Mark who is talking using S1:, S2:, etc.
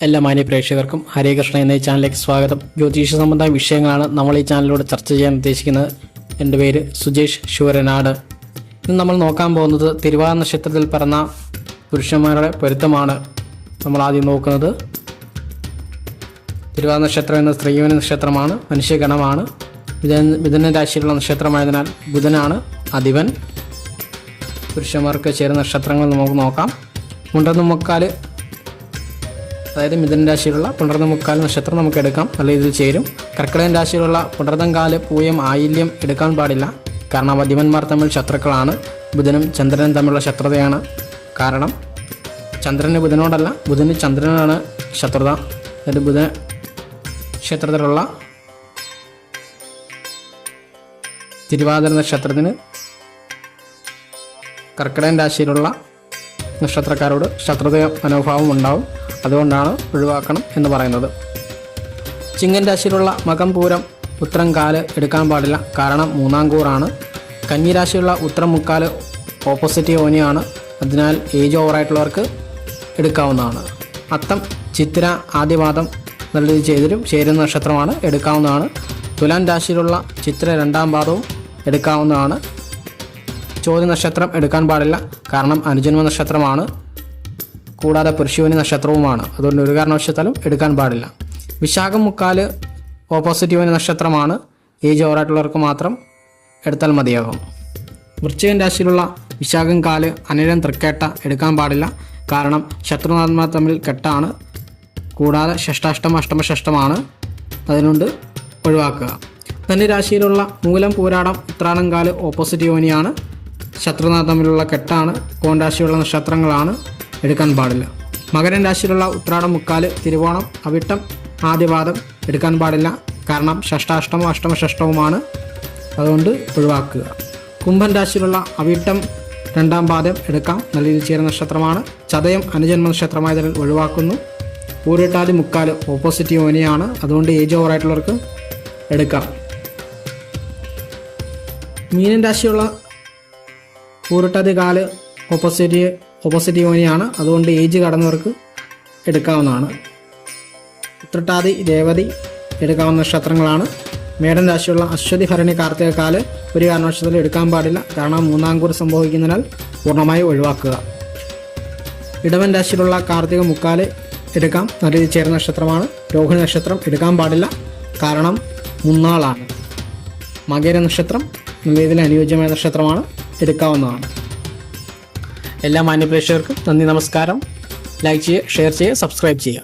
S1: എല്ലാ മാന്യ പ്രേക്ഷകർക്കും ഹരേകൃഷ്ണ എന്ന ഈ ചാനലിലേക്ക് സ്വാഗതം. ജ്യോതിഷ സംബന്ധമായ വിഷയങ്ങളാണ് നമ്മൾ ഈ ചാനലിലൂടെ ചർച്ച ചെയ്യാൻ ഉദ്ദേശിക്കുന്നത്. എൻ്റെ പേര് സുജേഷ് ശൂരനാട്. ഇന്ന് നമ്മൾ നോക്കാൻ പോകുന്നത് തിരുവാതിര നക്ഷത്രത്തിൽ പിറന്ന പുരുഷന്മാരുടെ പൊരുത്തമാണ്. നമ്മൾ ആദ്യം നോക്കുന്നത് തിരുവാതിര നക്ഷത്രം എന്ന സ്ത്രീയോനി നക്ഷത്രമാണ്, മനുഷ്യഗണമാണ്. മിഥുന രാശിയിലുള്ള നക്ഷത്രമായതിനാൽ ബുധനാണ് അധിപൻ. പുരുഷന്മാർക്ക് ചേരുന്ന നക്ഷത്രങ്ങൾ നമുക്ക് നോക്കാം. മുണ്ടന്ന് മുക്കാൽ, അതായത് മിഥുന രാശിയിലുള്ള പുണർന്ന മുക്കാൽ നക്ഷത്രം നമുക്ക് എടുക്കാം, നല്ല രീതിയിൽ ചേരും. കർക്കിടകൻ രാശിയിലുള്ള പുണർന്നം കാല്, പൂയം, ആയില്യം എടുക്കാൻ പാടില്ല. കാരണം അധിപന്മാർ തമ്മിൽ ശത്രുക്കളാണ്. ബുധനും ചന്ദ്രനും തമ്മിലുള്ള ശത്രുതയാണ്. കാരണം ചന്ദ്രന് ബുധനോടല്ല, ബുധന് ചന്ദ്രനാണ് ശത്രുത. അതായത് ബുധ നക്ഷത്രത്തിലുള്ള തിരുവാതിര നക്ഷത്രത്തിന് കർക്കിടകൻ രാശിയിലുള്ള നക്ഷത്രക്കാരോട് ശത്രുത മനോഭാവം ഉണ്ടാവും. അതുകൊണ്ടാണ് ഒഴിവാക്കണം എന്ന് പറയുന്നത്. ചിങ്ങൻ രാശിയിലുള്ള മകം, പൂരം, ഉത്രം കാല് എടുക്കാൻ പാടില്ല. കാരണം മൂന്നാം കൂറാണ്. കന്നി രാശിയുള്ള ഉത്രം മുക്കാല് ഓപ്പോസിറ്റ് യോനിയാണ്. അതിനാൽ ഏജ് ഓവറായിട്ടുള്ളവർക്ക് എടുക്കാവുന്നതാണ്. അത്തം, ചിത്തിര, ആദ്യപാദം നല്ല രീതിയിൽ ചെയ്തിരും ചേരുന്ന നക്ഷത്രമാണ്, എടുക്കാവുന്നതാണ്. തുലാം രാശിയിലുള്ള ചിത്തിര രണ്ടാം പാദവും എടുക്കാവുന്നതാണ്. ചോതി നക്ഷത്രം എടുക്കാൻ പാടില്ല. കാരണം അനുജന്മ നക്ഷത്രമാണ്, കൂടാതെ പുരുഷയോനി നക്ഷത്രവുമാണ്. അതുകൊണ്ട് ഒരു കാരണവശാലും എടുക്കാൻ പാടില്ല. വിശാഖം മുക്കാല് ഓപ്പോസിറ്റ് യോനി നക്ഷത്രമാണ്. ഏജ് ഓവറായിട്ടുള്ളവർക്ക് മാത്രം എടുത്താൽ മതിയാകും. വൃശ്ചികൻ രാശിയിലുള്ള വിശാഖം കാല്, അനിഴം, തൃക്കേട്ട എടുക്കാൻ പാടില്ല. കാരണം ശത്രുനാഥന്മാർ തമ്മിൽ കെട്ടാണ്. കൂടാതെ ഷഷ്ടാഷ്ടമ, അഷ്ടമഷഷ്ടമാണ്. അതുകൊണ്ട് ഒഴിവാക്കുക. ധന്യ രാശിയിലുള്ള മൂലം, പൂരാടം, ഉത്രാടം കാല് ഓപ്പോസിറ്റ് യോനിയാണ്. ശത്രുനാഥ തമ്മിലുള്ള കെട്ടാണ്. കോൺ രാശിയുള്ള നക്ഷത്രങ്ങളാണ്, എടുക്കാൻ പാടില്ല. മകരൻ രാശിയിലുള്ള ഉത്രാടം മുക്കാല്, തിരുവോണം, അവിട്ടം, ആദ്യപാദം എടുക്കാൻ പാടില്ല. കാരണം ഷഷ്ടാഷ്ടമോ അഷ്ടമഷഷ്ടവുമാണ്. അതുകൊണ്ട് ഒഴിവാക്കുക. കുംഭൻ രാശിയിലുള്ള അവിട്ടം രണ്ടാം പാദം എടുക്കാം, നല്ല രീതിയിൽ ചേരുന്ന നക്ഷത്രമാണ്. ചതയം അനുജന്മ നക്ഷത്രമായതിനാൽ ഒഴിവാക്കുന്നു. പൂരിട്ടാതി മുക്കാല് ഓപ്പോസിറ്റ് യോനിയാണ്. അതുകൊണ്ട് ഏജ് ഓവറായിട്ടുള്ളവർക്ക് എടുക്കാം. മീനൻ രാശിയുള്ള പൂരിട്ടാതി കാല് ഓപ്പോസിറ്റ് യോനിയാണ്. അതുകൊണ്ട് ഏജ് കടന്നവർക്ക് എടുക്കാവുന്നതാണ്. ഉത്രട്ടാതി, രേവതി എടുക്കാവുന്ന നക്ഷത്രങ്ങളാണ്. മേടൻ രാശിയുള്ള അശ്വതി, ഭരണി, കാർത്തിക കാല് ഒരു കാരണവശാലും എടുക്കാൻ പാടില്ല. കാരണം മൂന്നാം കൂർ സംഭവിക്കുന്നതിനാൽ പൂർണ്ണമായി ഒഴിവാക്കുക. ഇടവൻ രാശിയിലുള്ള കാർത്തിക മുക്കാല് എടുക്കാം, നല്ല രീതിയിൽ ചേരുന്ന നക്ഷത്രമാണ്. രോഹിണി നക്ഷത്രം എടുക്കാൻ പാടില്ല. കാരണം മുന്നാളാണ്. മകര നക്ഷത്രം നല്ല രീതിയിൽ അനുയോജ്യമായ നക്ഷത്രമാണ്, എടുക്കാവുന്നതാണ്. എല്ലാ മാന്യപ്രേക്ഷകർക്കും നന്ദി, നമസ്കാരം. ലൈക്ക് ചെയ്യുക, ഷെയർ ചെയ്യുക, സബ്സ്ക്രൈബ് ചെയ്യുക.